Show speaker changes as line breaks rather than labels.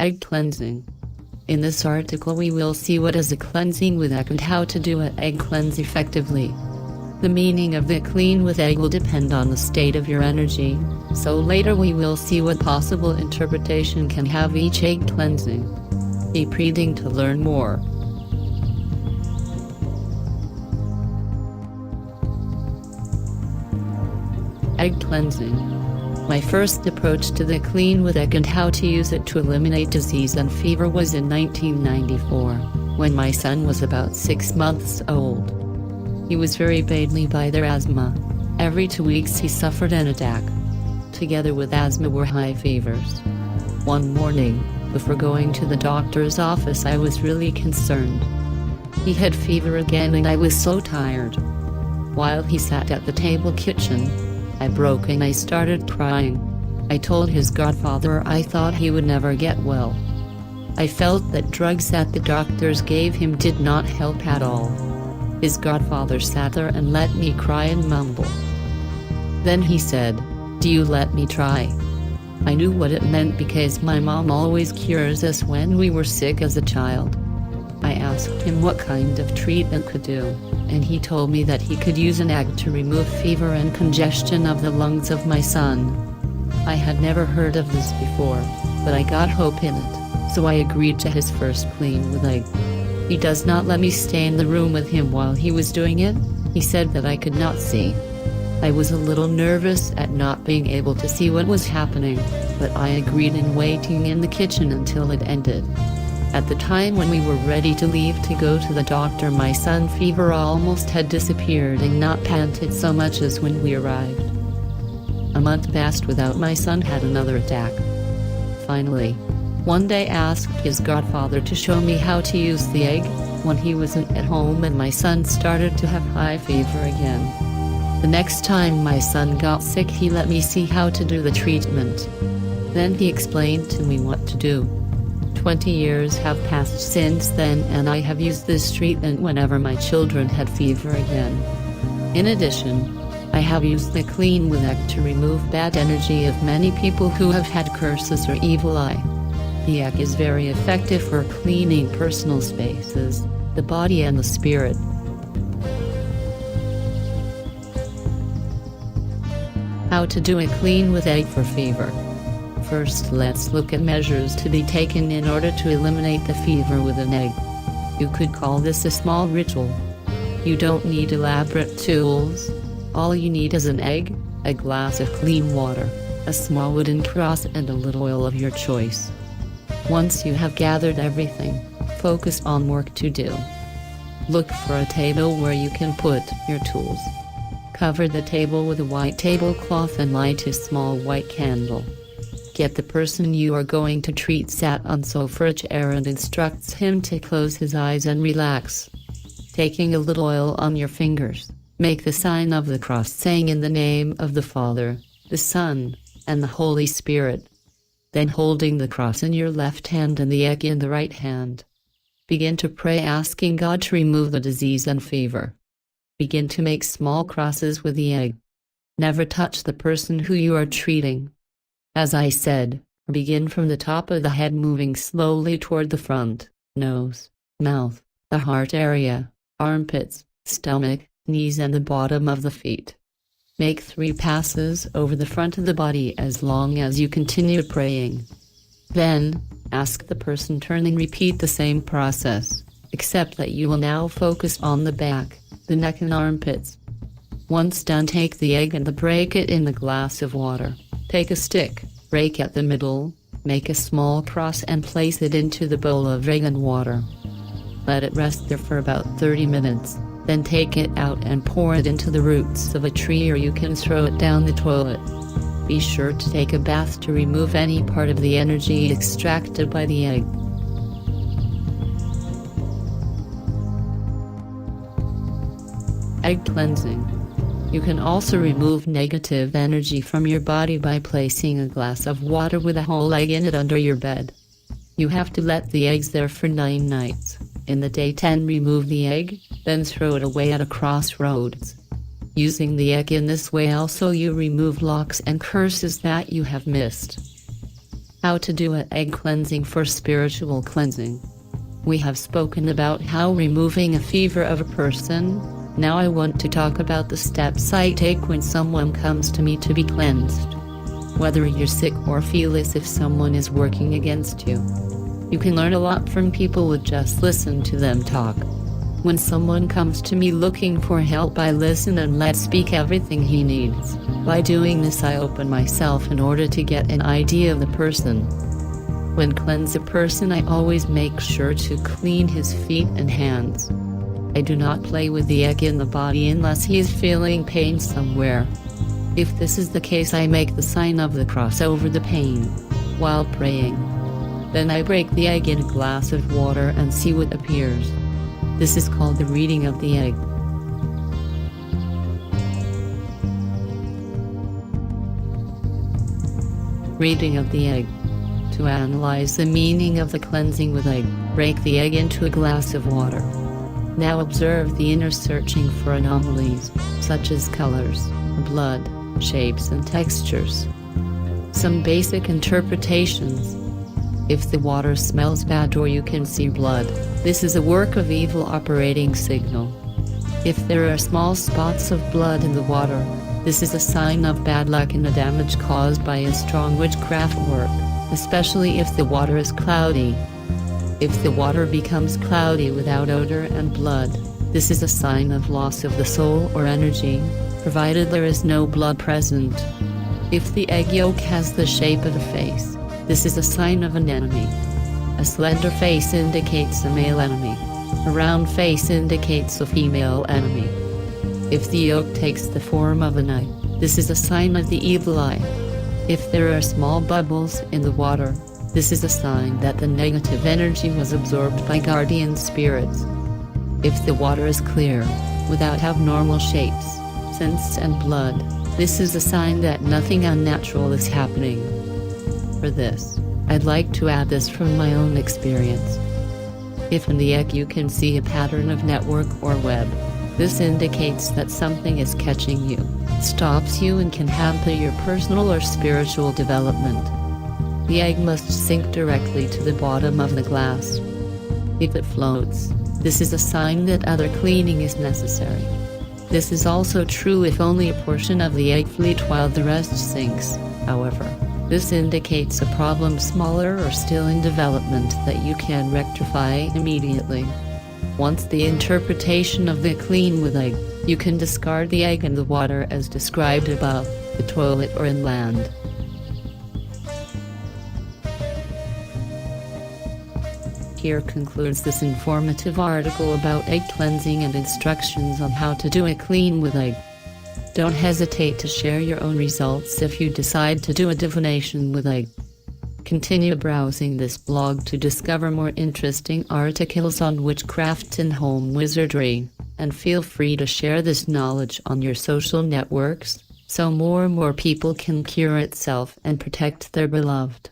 Egg cleansing. In this article we will see what is a cleansing with egg and how to do an egg cleanse effectively. The meaning of the clean with egg will depend on the state of your energy, so later we will see what possible interpretation can have each egg cleansing. Keep reading to learn more. Egg cleansing. My first approach to the clean with egg and how to use it to eliminate disease and fever was in 1994, when my son was about 6 months old. He was very badly by their asthma. Every 2 weeks he suffered an attack. Together with asthma were high fevers. One morning, before going to the doctor's office, I was really concerned. He had fever again and I was so tired. While he sat at the table kitchen, I broke and I started crying. I told his godfather I thought he would never get well. I felt that drugs that the doctors gave him did not help at all. His godfather sat there and let me cry and mumble. Then he said, "Do you let me try?" I knew what it meant because my mom always cures us when we were sick as a child. I asked him what kind of treatment could do, and he told me that he could use an egg to remove fever and congestion of the lungs of my son. I had never heard of this before, but I got hope in it, so I agreed to his first clean with egg. He does not let me stay in the room with him while he was doing it. He said that I could not see. I was a little nervous at not being able to see what was happening, but I agreed in waiting in the kitchen until it ended. At the time when we were ready to leave to go to the doctor, my son's fever almost had disappeared and not panted so much as when we arrived. A month passed without my son had another attack. Finally, one day I asked his godfather to show me how to use the egg, when he wasn't at home and my son started to have high fever again. The next time my son got sick he let me see how to do the treatment. Then he explained to me what to do. 20 years have passed since then and I have used this treatment whenever my children had fever again. In addition, I have used the clean with egg to remove bad energy of many people who have had curses or evil eye. The egg is very effective for cleaning personal spaces, the body and the spirit. How to do a clean with egg for fever. First, let's look at measures to be taken in order to eliminate the fever with an egg. You could call this a small ritual. You don't need elaborate tools. All you need is an egg, a glass of clean water, a small wooden cross and a little oil of your choice. Once you have gathered everything, focus on work to do. Look for a table where you can put your tools. Cover the table with a white tablecloth and light a small white candle. Get the person you are going to treat sat on sofa chair and instructs him to close his eyes and relax. Taking a little oil on your fingers, make the sign of the cross saying in the name of the Father, the Son, and the Holy Spirit. Then holding the cross in your left hand and the egg in the right hand, begin to pray asking God to remove the disease and fever. Begin to make small crosses with the egg. Never touch the person who you are treating. As I said, begin from the top of the head moving slowly toward the front, nose, mouth, the heart area, armpits, stomach, knees and the bottom of the feet. Make 3 passes over the front of the body as long as you continue praying. Then, ask the person turning repeat the same process, except that you will now focus on the back, the neck and armpits. Once done, take the egg and break it in the glass of water. Take a stick, break at the middle, make a small cross and place it into the bowl of egg and water. Let it rest there for about 30 minutes, then take it out and pour it into the roots of a tree or you can throw it down the toilet. Be sure to take a bath to remove any part of the energy extracted by the egg. Egg cleansing. You can also remove negative energy from your body by placing a glass of water with a whole egg in it under your bed. You have to let the eggs there for 9 nights. In the day 10 remove the egg, then throw it away at a crossroads. Using the egg in this way also you remove locks and curses that you have missed. How to do an egg cleansing for spiritual cleansing. We have spoken about how removing a fever of a person. Now I want to talk about the steps I take when someone comes to me to be cleansed. Whether you're sick or feel as if someone is working against you. You can learn a lot from people with just listen to them talk. When someone comes to me looking for help, I listen and let speak everything he needs. By doing this, I open myself in order to get an idea of the person. When cleanse a person, I always make sure to clean his feet and hands. I do not play with the egg in the body unless he is feeling pain somewhere. If this is the case, I make the sign of the cross over the pain while praying. Then I break the egg in a glass of water and see what appears. This is called the reading of the egg. Reading of the egg. To analyze the meaning of the cleansing with egg, break the egg into a glass of water. Now observe the inner searching for anomalies, such as colors, blood, shapes and textures. Some basic interpretations. If the water smells bad or you can see blood, this is a work of evil operating signal. If there are small spots of blood in the water, this is a sign of bad luck and a damage caused by a strong witchcraft work, especially if the water is cloudy. If the water becomes cloudy without odor and blood, this is a sign of loss of the soul or energy, provided there is no blood present. If the egg yolk has the shape of a face, this is a sign of an enemy. A slender face indicates a male enemy. A round face indicates a female enemy. If the yolk takes the form of an eye, this is a sign of the evil eye. If there are small bubbles in the water, this is a sign that the negative energy was absorbed by guardian spirits. If the water is clear, without abnormal shapes, scents and blood, this is a sign that nothing unnatural is happening. For this, I'd like to add this from my own experience. If in the egg you can see a pattern of network or web, this indicates that something is catching you, stops you and can hamper your personal or spiritual development. The egg must sink directly to the bottom of the glass. If it floats, this is a sign that other cleaning is necessary. This is also true if only a portion of the egg floats while the rest sinks, however. This indicates a problem smaller or still in development that you can rectify immediately. Once the interpretation of the clean with egg, you can discard the egg in the water as described above, the toilet or inland. Here concludes this informative article about egg cleansing and instructions on how to do a clean with egg. Don't hesitate to share your own results if you decide to do a divination with egg. Continue browsing this blog to discover more interesting articles on witchcraft and home wizardry, and feel free to share this knowledge on your social networks, so more and more people can cure itself and protect their beloved.